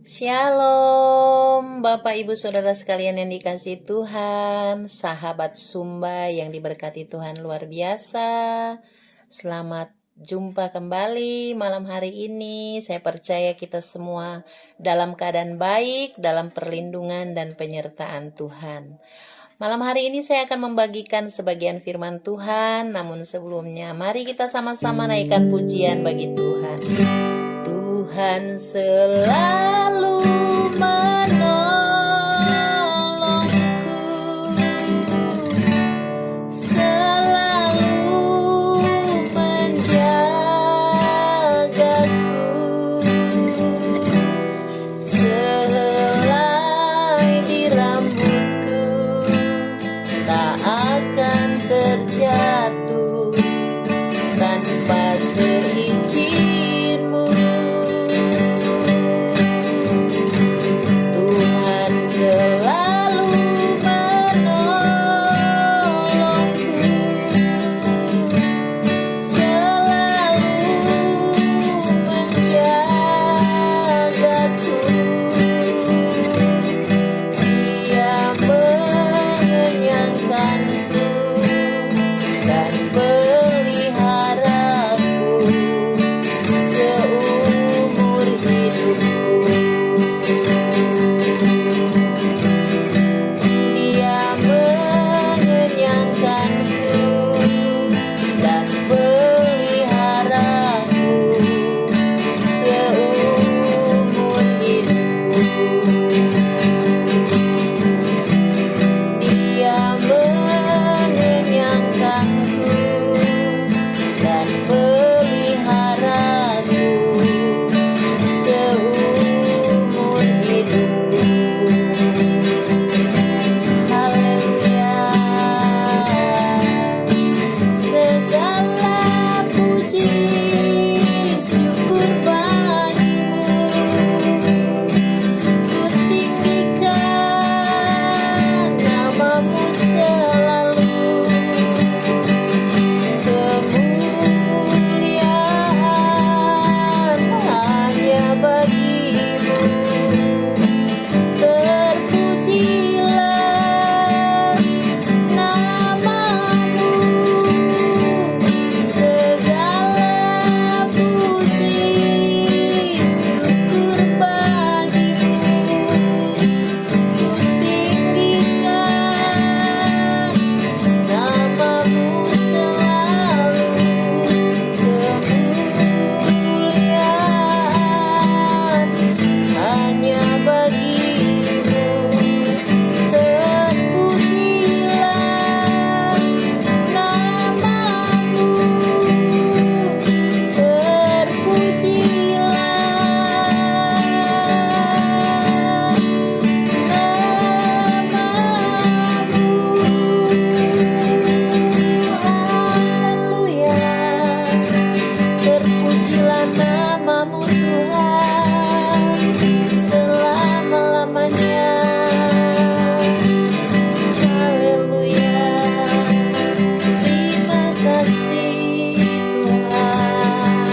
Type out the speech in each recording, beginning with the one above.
Shalom, Bapak Ibu Saudara sekalian yang dikasihi Tuhan, sahabat Sumba yang diberkati Tuhan luar biasa. Selamat jumpa kembali malam hari ini. Saya percaya kita semua dalam keadaan baik, dalam perlindungan dan penyertaan Tuhan. Malam hari ini saya akan membagikan sebagian firman Tuhan, namun sebelumnya mari kita sama-sama naikkan pujian bagi Tuhan. Tuhan selalu menolongku, selalu menjagaku, sehelai di rambutku tak akan terjatuh tanpa seizin-Mu. Tuhan selalu menolongku, selalu menjagaku. Dia mengenyangkanku dan peliharaku seumur hidupku. Dia mengenyangkanku dan peliharaku seumur hidupku. Dia mengenyangkanku dan peliharaku seumur hidupku. Haleluya. Segala puji syukur bagi-Mu, ku tinggikan nama-Mu selalu. Kemuliaan hanya bagi-Mu, terpujilah nama-Mu. Segala puji syukur bagi-Mu, ku tinggikan nama-Mu selalu. Kemuliaan hanya bagi-Mu, terpujilah nama-Mu, terpujilah nama-Mu. Haleluya. Terpujilah nama-Mu Tuhan selama-lamanya. Haleluya. Terima kasih Tuhan.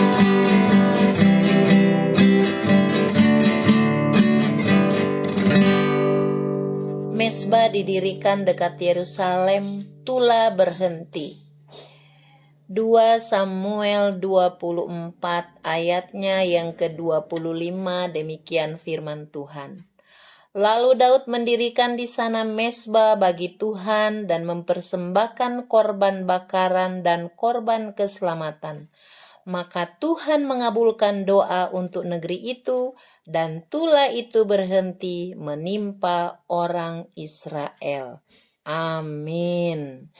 Mesbah didirikan dekat Yerusalem, Tula berhenti. 2 Samuel 24 ayatnya yang ke-25, demikian firman Tuhan. Lalu Daud mendirikan di sana mesbah bagi Tuhan dan mempersembahkan korban bakaran dan korban keselamatan. Maka Tuhan mengabulkan doa untuk negeri itu, dan Tula itu berhenti menimpa orang Israel. Amin.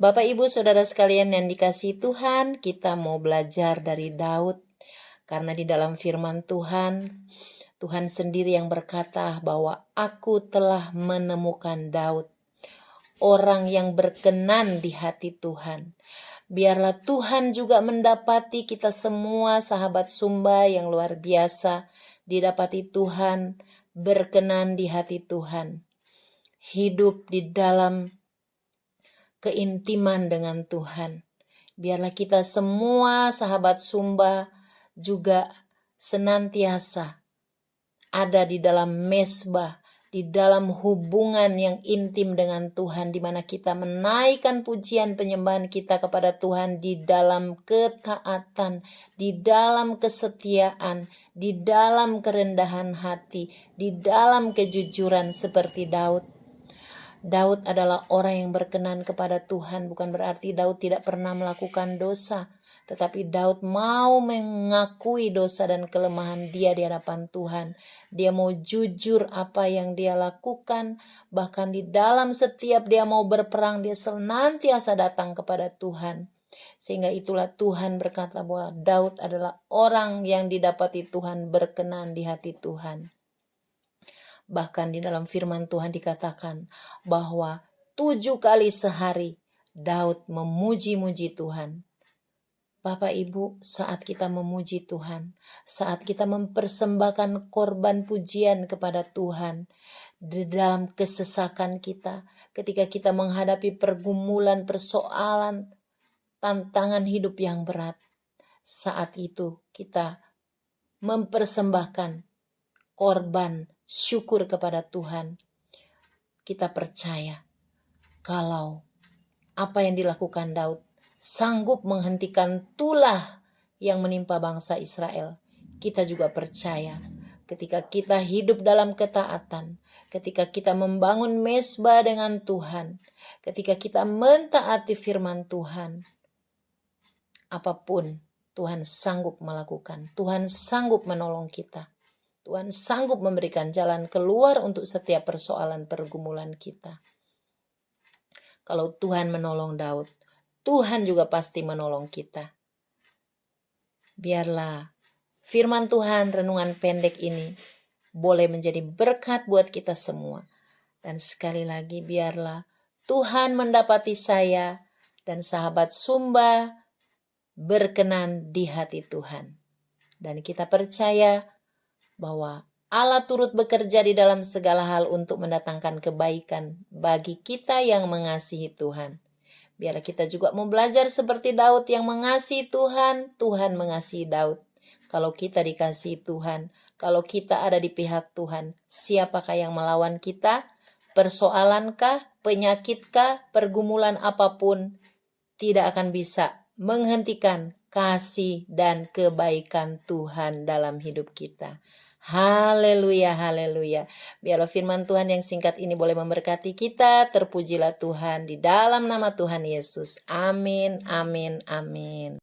Bapak Ibu Saudara sekalian yang dikasihi Tuhan, kita mau belajar dari Daud. Karena di dalam firman Tuhan, Tuhan sendiri yang berkata bahwa aku telah menemukan Daud, orang yang berkenan di hati Tuhan. Biarlah Tuhan juga mendapati kita semua sahabat Sumba yang luar biasa, didapati Tuhan, berkenan di hati Tuhan. Hidup di dalam keintiman dengan Tuhan. Biarlah kita semua sahabat Sumba juga senantiasa ada di dalam mesbah, di dalam hubungan yang intim dengan Tuhan, di mana kita menaikkan pujian penyembahan kita kepada Tuhan di dalam ketaatan, di dalam kesetiaan, di dalam kerendahan hati, di dalam kejujuran seperti Daud. Daud adalah orang yang berkenan kepada Tuhan, bukan berarti Daud tidak pernah melakukan dosa. Tetapi Daud mau mengakui dosa dan kelemahan dia di hadapan Tuhan. Dia mau jujur apa yang dia lakukan. Bahkan di dalam setiap dia mau berperang, dia senantiasa datang kepada Tuhan. Sehingga itulah Tuhan berkata bahwa Daud adalah orang yang didapati Tuhan berkenan di hati Tuhan. Bahkan di dalam firman Tuhan dikatakan bahwa 7 kali sehari Daud memuji-muji Tuhan. Bapak Ibu, saat kita memuji Tuhan, saat kita mempersembahkan korban pujian kepada Tuhan, di dalam kesesakan kita, ketika kita menghadapi pergumulan, persoalan, tantangan hidup yang berat, saat itu kita mempersembahkan korban syukur kepada Tuhan. Kita percaya kalau apa yang dilakukan Daud sanggup menghentikan tulah yang menimpa bangsa Israel. Kita juga percaya ketika kita hidup dalam ketaatan, ketika kita membangun mesbah dengan Tuhan, ketika kita mentaati firman Tuhan, apapun Tuhan sanggup melakukan. Tuhan sanggup menolong kita. Tuhan sanggup memberikan jalan keluar untuk setiap persoalan pergumulan kita. Kalau Tuhan menolong Daud, Tuhan juga pasti menolong kita. Biarlah firman Tuhan renungan pendek ini boleh menjadi berkat buat kita semua. Dan sekali lagi biarlah Tuhan mendapati saya dan sahabat Sumba berkenan di hati Tuhan. Dan kita percaya bahwa Allah turut bekerja di dalam segala hal untuk mendatangkan kebaikan bagi kita yang mengasihi Tuhan. Biarlah kita juga mau belajar seperti Daud yang mengasihi Tuhan, Tuhan mengasihi Daud. Kalau kita dikasihi Tuhan, kalau kita ada di pihak Tuhan, siapakah yang melawan kita? Persoalankah, penyakitkah, pergumulan apapun tidak akan bisa menghentikan kasih dan kebaikan Tuhan dalam hidup kita. Haleluya, haleluya. Biarlah firman Tuhan yang singkat ini boleh memberkati kita. Terpujilah Tuhan di dalam nama Tuhan Yesus. Amin, amin, amin.